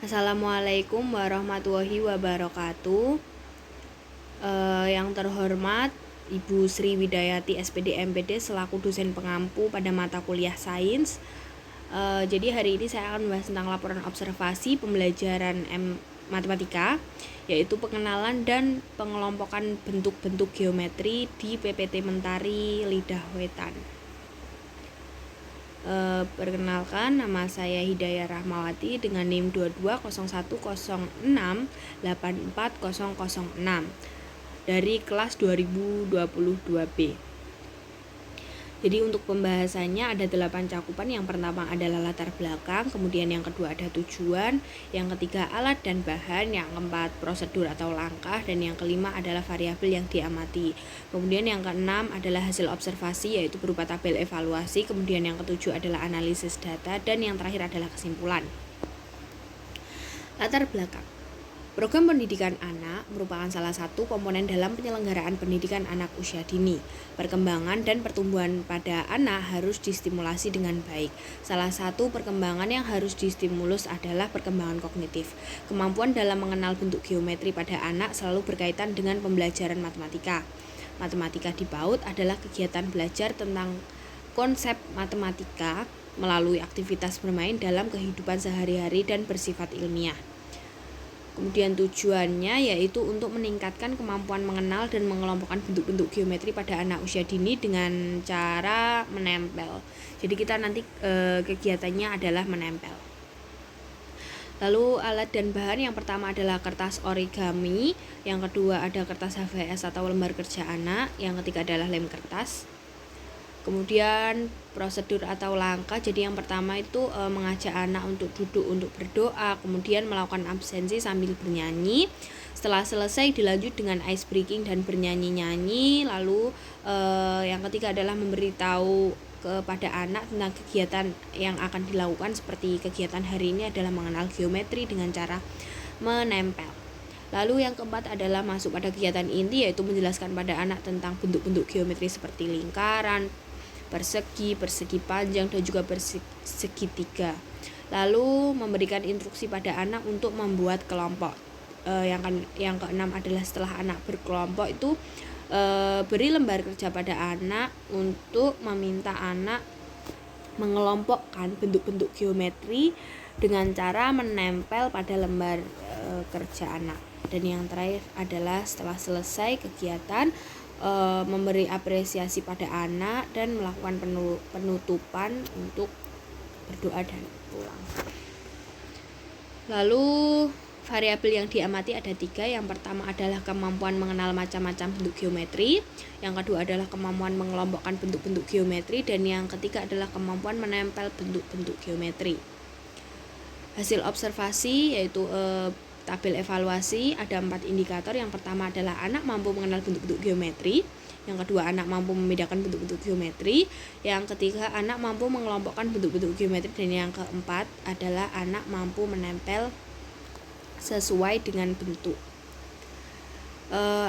Assalamualaikum warahmatullahi wabarakatuh. Yang terhormat Ibu Sri Widayati SPD MPD selaku dosen pengampu pada mata kuliah sains. Jadi hari ini saya akan membahas tentang laporan observasi pembelajaran matematika, yaitu pengenalan dan pengelompokan bentuk-bentuk geometri di PPT Mentari Lidah Wetan. Perkenalkan, nama saya Hidayah Rahmawati dengan NIM 2201684006 dari kelas 2022B. Jadi untuk pembahasannya ada 8 cakupan. Yang pertama adalah latar belakang, kemudian yang kedua ada tujuan, yang ketiga alat dan bahan, yang keempat prosedur atau langkah, dan yang kelima adalah variabel yang diamati. Kemudian yang keenam adalah hasil observasi, yaitu berupa tabel evaluasi. Kemudian yang ketujuh adalah analisis data, dan yang terakhir adalah kesimpulan. Latar belakang. Program pendidikan anak merupakan salah satu komponen dalam penyelenggaraan pendidikan anak usia dini. Perkembangan dan pertumbuhan pada anak harus distimulasi dengan baik. Salah satu perkembangan yang harus distimulus adalah perkembangan kognitif. Kemampuan dalam mengenal bentuk geometri pada anak selalu berkaitan dengan pembelajaran matematika. Matematika di PAUD adalah kegiatan belajar tentang konsep matematika melalui aktivitas bermain dalam kehidupan sehari-hari dan bersifat ilmiah. Kemudian tujuannya yaitu untuk meningkatkan kemampuan mengenal dan mengelompokkan bentuk-bentuk geometri pada anak usia dini dengan cara menempel. Jadi kita nanti kegiatannya adalah menempel. Lalu alat dan bahan, yang pertama adalah kertas origami, yang kedua ada kertas HVS atau lembar kerja anak, yang ketiga adalah lem kertas. Kemudian prosedur atau langkah, jadi yang pertama itu mengajak anak untuk duduk untuk berdoa, kemudian melakukan absensi sambil bernyanyi. Setelah selesai dilanjut dengan ice breaking dan bernyanyi-nyanyi. Lalu yang ketiga adalah memberitahu kepada anak tentang kegiatan yang akan dilakukan, seperti kegiatan hari ini adalah mengenal geometri dengan cara menempel. Lalu yang keempat adalah masuk pada kegiatan inti, yaitu menjelaskan pada anak tentang bentuk-bentuk geometri seperti lingkaran, persegi, persegi panjang, dan juga segitiga. Lalu memberikan instruksi pada anak untuk membuat kelompok. Yang keenam adalah setelah anak berkelompok itu beri lembar kerja pada anak untuk meminta anak mengelompokkan bentuk-bentuk geometri dengan cara menempel pada lembar kerja anak. Dan yang terakhir adalah setelah selesai kegiatan memberi apresiasi pada anak dan melakukan penutupan untuk berdoa dan pulang. Lalu variabel yang diamati ada 3. Yang pertama adalah kemampuan mengenal macam-macam bentuk geometri, yang kedua adalah kemampuan mengelompokkan bentuk-bentuk geometri, dan yang ketiga adalah kemampuan menempel bentuk-bentuk geometri. Hasil observasi yaitu tabel evaluasi ada 4 indikator. Yang pertama adalah anak mampu mengenal bentuk-bentuk geometri, yang kedua anak mampu membedakan bentuk-bentuk geometri, yang ketiga anak mampu mengelompokkan bentuk-bentuk geometri, dan yang keempat adalah anak mampu menempel sesuai dengan bentuk.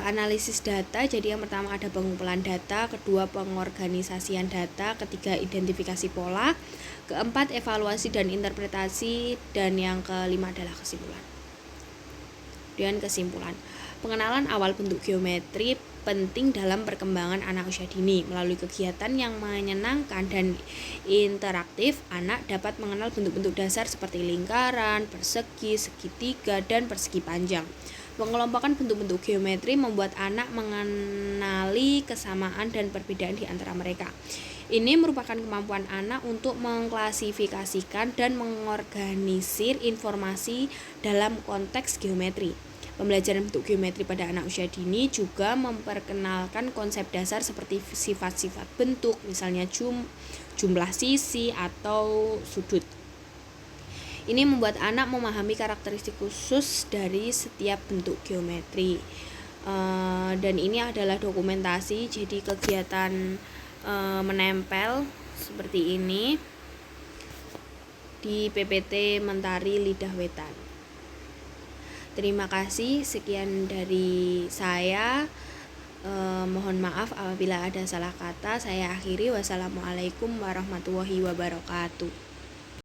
Analisis data, jadi yang pertama ada pengumpulan data, kedua pengorganisasian data, ketiga identifikasi pola, keempat evaluasi dan interpretasi, dan yang kelima adalah kesimpulan. Dan kesimpulan, pengenalan awal bentuk geometri penting dalam perkembangan anak usia dini. Melalui kegiatan yang menyenangkan dan interaktif, anak dapat mengenal bentuk-bentuk dasar seperti lingkaran, persegi, segitiga, dan persegi panjang. Mengelompokkan bentuk-bentuk geometri membuat anak mengenali kesamaan dan perbedaan di antara mereka. Ini merupakan kemampuan anak untuk mengklasifikasikan dan mengorganisir informasi dalam konteks geometri. Pembelajaran bentuk geometri pada anak usia dini juga memperkenalkan konsep dasar seperti sifat-sifat bentuk, misalnya jumlah sisi atau sudut. Ini membuat anak memahami karakteristik khusus dari setiap bentuk geometri. Dan ini adalah dokumentasi, jadi kegiatan menempel seperti ini di PPT Mentari Lidah Wetan. Terima kasih, sekian dari saya. Mohon maaf apabila ada salah kata. Saya akhiri. Wassalamualaikum warahmatullahi wabarakatuh.